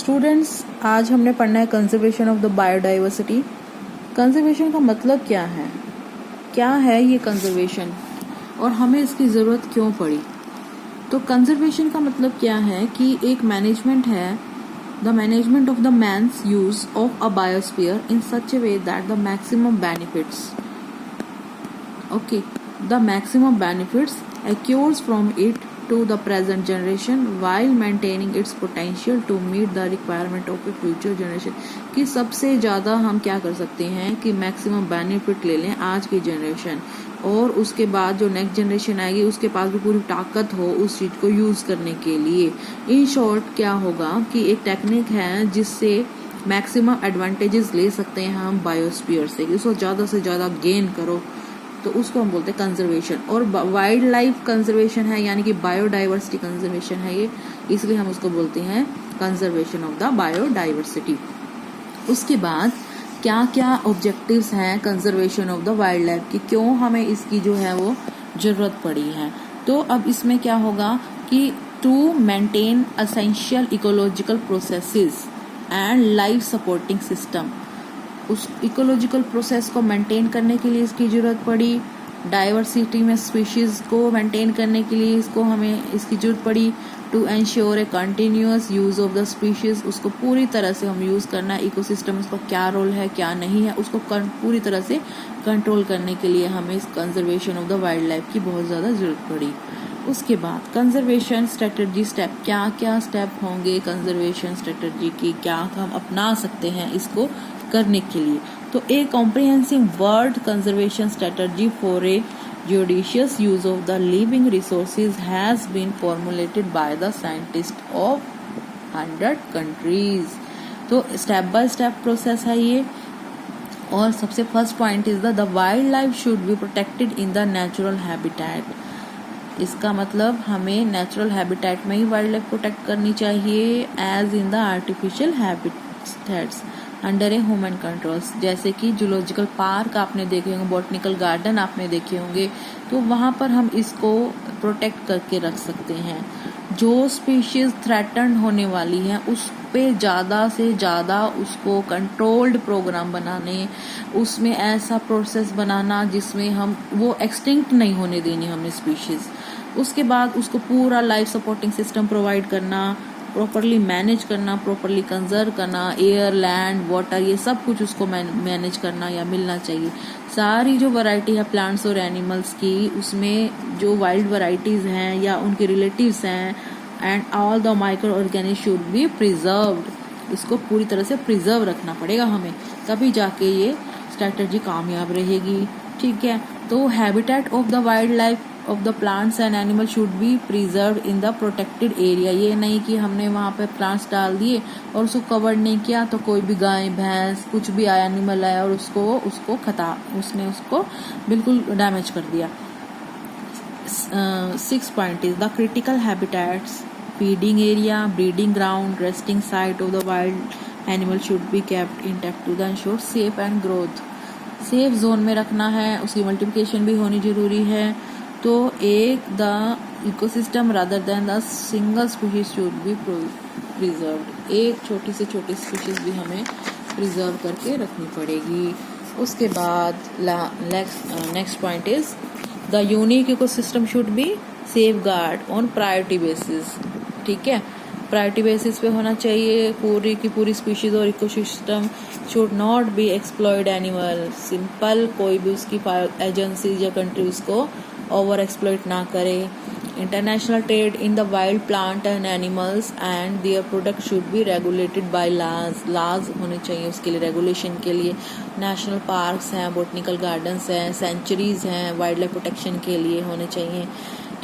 Students, आज हमने पढ़ना है conservation of the biodiversity. Conservation का मतलब क्या है ये कंजर्वेशन और हमें इसकी ज़रूरत क्यों पड़ी। तो कंजर्वेशन का मतलब क्या है कि एक मैनेजमेंट है, the management of the man's use of a biosphere in such a way that the maximum benefits the maximum benefits accrues from it to the present generation while maintaining its potential to meet the requirement of a future generation। कि सबसे ज़्यादा हम क्या कर सकते हैं कि maximum benefit ले लें आज की जनरेशन, और उसके बाद जो नेक्स्ट जनरेशन आएगी उसके पास भी पूरी ताकत हो उस चीज़ को यूज़ करने के लिए। इन शॉर्ट क्या होगा कि एक टेक्निक है जिससे मैक्सिमम एडवांटेजेस ले सकते हैं हम बायोस्फीयर से, कि उसको ज़्यादा से ज़्यादा गेन करो, तो उसको हम बोलते हैं कंजर्वेशन। और वाइल्ड लाइफ कंजर्वेशन है, यानी कि बायोडाइवर्सिटी कंजर्वेशन है ये, इसलिए हम उसको बोलते हैं कंजर्वेशन ऑफ द बायोडाइवर्सिटी। उसके बाद क्या क्या ऑब्जेक्टिव्स हैं conservation of the wild life की, क्यों हमें इसकी जो है वो जरूरत पड़ी है। तो अब इसमें क्या होगा कि to maintain essential ecological processes and life supporting system, उस इकोलॉजिकल प्रोसेस को मेंटेन करने के लिए इसकी ज़रूरत पड़ी। डाइवर्सिटी में स्पीशीज़ को मेंटेन करने के लिए हमें इसकी ज़रूरत पड़ी। To ensure a continuous use of the species, उसको पूरी तरह से हम यूज़ करना है। इकोसिस्टम उसका क्या रोल है क्या नहीं है उसको पूरी तरह से कंट्रोल करने के लिए हमें इस conservation of the wild life की बहुत ज़्यादा ज़रूरत पड़ी। उसके बाद कंजर्वेशन स्ट्रेटजी स्टेप, क्या क्या स्टेप होंगे कंजर्वेशन स्ट्रेटजी की, क्या हम अपना सकते हैं इसको करने के लिए। तो a comprehensive world conservation strategy for a judicious use of the living resources has been formulated by the scientists of 100 countries। तो स्टेप बाय स्टेप प्रोसेस है ये। और सबसे first point is the wild life should be protected in the natural habitat. इसका मतलब हमें natural habitat में ही wild life protect करनी चाहिए as in the artificial habitats under a human controls. जैसे कि जूलॉजिकल पार्क आपने देखे होंगे, बॉटनिकल गार्डन आपने देखे होंगे, तो वहाँ पर हम इसको प्रोटेक्ट करके रख सकते हैं। जो स्पीशीज थ्रेटन्ड होने वाली हैं उस पे ज़्यादा से ज़्यादा उसको कंट्रोल्ड प्रोग्राम बनाने, उसमें ऐसा प्रोसेस बनाना जिसमें हम वो एक्सटिंक्ट नहीं होने देनी हमने स्पीशीज। उसके बाद उसको पूरा लाइफ सपोर्टिंग सिस्टम प्रोवाइड करना, प्रॉपरली मैनेज करना, प्रॉपरली कंजर्व करना, एयर लैंड वाटर ये सब कुछ उसको मैनेज करना या मिलना चाहिए। सारी जो वैरायटी है प्लांट्स और एनिमल्स की, उसमें जो वाइल्ड वैरायटीज़ हैं या उनके रिलेटिव्स हैं, and all the micro organism should be preserved. इसको पूरी तरह से प्रिजर्व रखना पड़ेगा हमें, तभी जाके ये स्ट्रैटेजी कामयाब रहेगी। ठीक है, तो habitat of the wild life of the plants and animal should be preserve in the protected area. ये नहीं कि हमने वहाँ पे प्लांट्स डाल दिए और उसको कवर नहीं किया तो कोई भी गाय भैंस कुछ भी आया एनिमल आया और उसने उसको बिल्कुल डैमेज कर दिया। 6 point is the critical habitats, feeding area, breeding ground, resting site of the wild animal should be kept intact to the ensure safe and growth. Safe zone में रखना है, उसकी मल्टीप्लिकेशन भी होनी जरूरी है। तो एक the ecosystem rather than the single species should be preserved. एक छोटी से छोटी स्पीशीज भी हमें प्रिजर्व करके रखनी पड़ेगी। उसके बाद next point is the unique ecosystem should be safeguard on priority basis. ठीक है, प्रायोरिटी बेसिस पे होना चाहिए। पूरी की पूरी स्पीशीज और ecosystem should not be exploited animal. Simple, कोई भी उसकी एजेंसी या कंट्री उसको ओवर एक्सप्लॉइट ना करे। International trade in the wild plant and animals and their product should be regulated by लाज होने चाहिए उसके लिए, रेगुलेशन के लिए। नेशनल पार्क्स हैं, बॉटनिकल गार्डन्स हैं, सेंचुरीज हैं, वाइल्ड लाइफ प्रोटेक्शन के लिए होने चाहिए।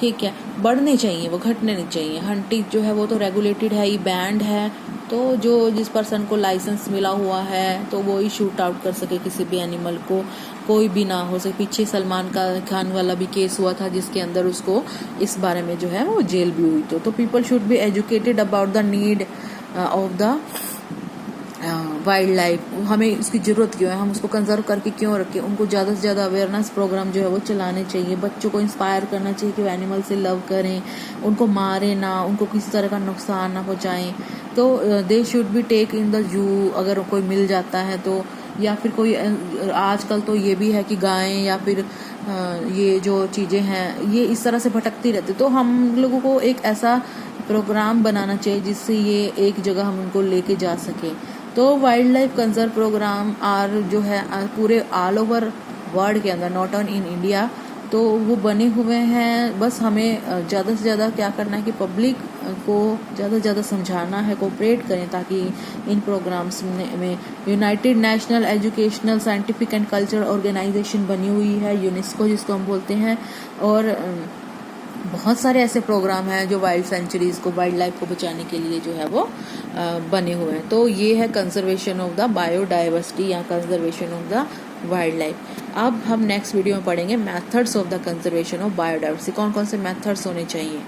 ठीक है, बढ़ने चाहिए, वो घटने नहीं चाहिए। हंटिंग जो है वो तो रेगुलेटेड है ही, बैंड है, तो जिस पर्सन को लाइसेंस मिला हुआ है तो वो ही शूट आउट कर सके किसी भी एनिमल को, कोई भी ना हो सके। पीछे सलमान खान वाला भी केस हुआ था जिसके अंदर उसको इस बारे में जो है वो जेल भी हुई। तो people should be educated about the need of the wild life. हमें इसकी ज़रूरत क्यों है, हम उसको कंजर्व करके क्यों रखें। उनको ज़्यादा से ज़्यादा अवेयरनेस प्रोग्राम जो है वो चलाने चाहिए। बच्चों को इंस्पायर करना चाहिए कि वो एनिमल से लव करें, उनको मारें ना, उनको किसी तरह का नुकसान ना पहुँचाएं। तो they should be take in the zoo, अगर कोई मिल जाता है तो, या फिर कोई आजकल तो ये भी है कि गायें या फिर ये जो चीज़ें हैं ये इस तरह से भटकती रहती, तो हम लोगों को एक ऐसा प्रोग्राम बनाना चाहिए जिससे ये एक जगह हम उनको लेके जा सकें। तो wild life conserve program are जो है पूरे ऑल ओवर वर्ल्ड के अंदर, नॉट ऑन इन इंडिया, तो वो बने हुए हैं। बस हमें ज़्यादा से ज़्यादा क्या करना है कि पब्लिक को ज़्यादा से ज़्यादा समझाना है, कोऑपरेट करें, ताकि इन प्रोग्राम्स में united national educational scientific and cultural organisation बनी हुई है, यूनेस्को जिसको हम बोलते हैं, और बहुत सारे ऐसे प्रोग्राम हैं जो वाइल्ड सेंचुरीज को, वाइल्ड लाइफ को बचाने के लिए जो है वो बने हुए हैं। तो ये है कंजर्वेशन ऑफ द बायोडाइवर्सिटी या conservation of the wild life. अब हम नेक्स्ट वीडियो में पढ़ेंगे methods of the conservation of biodiversity, कौन कौन से मेथड्स होने चाहिए।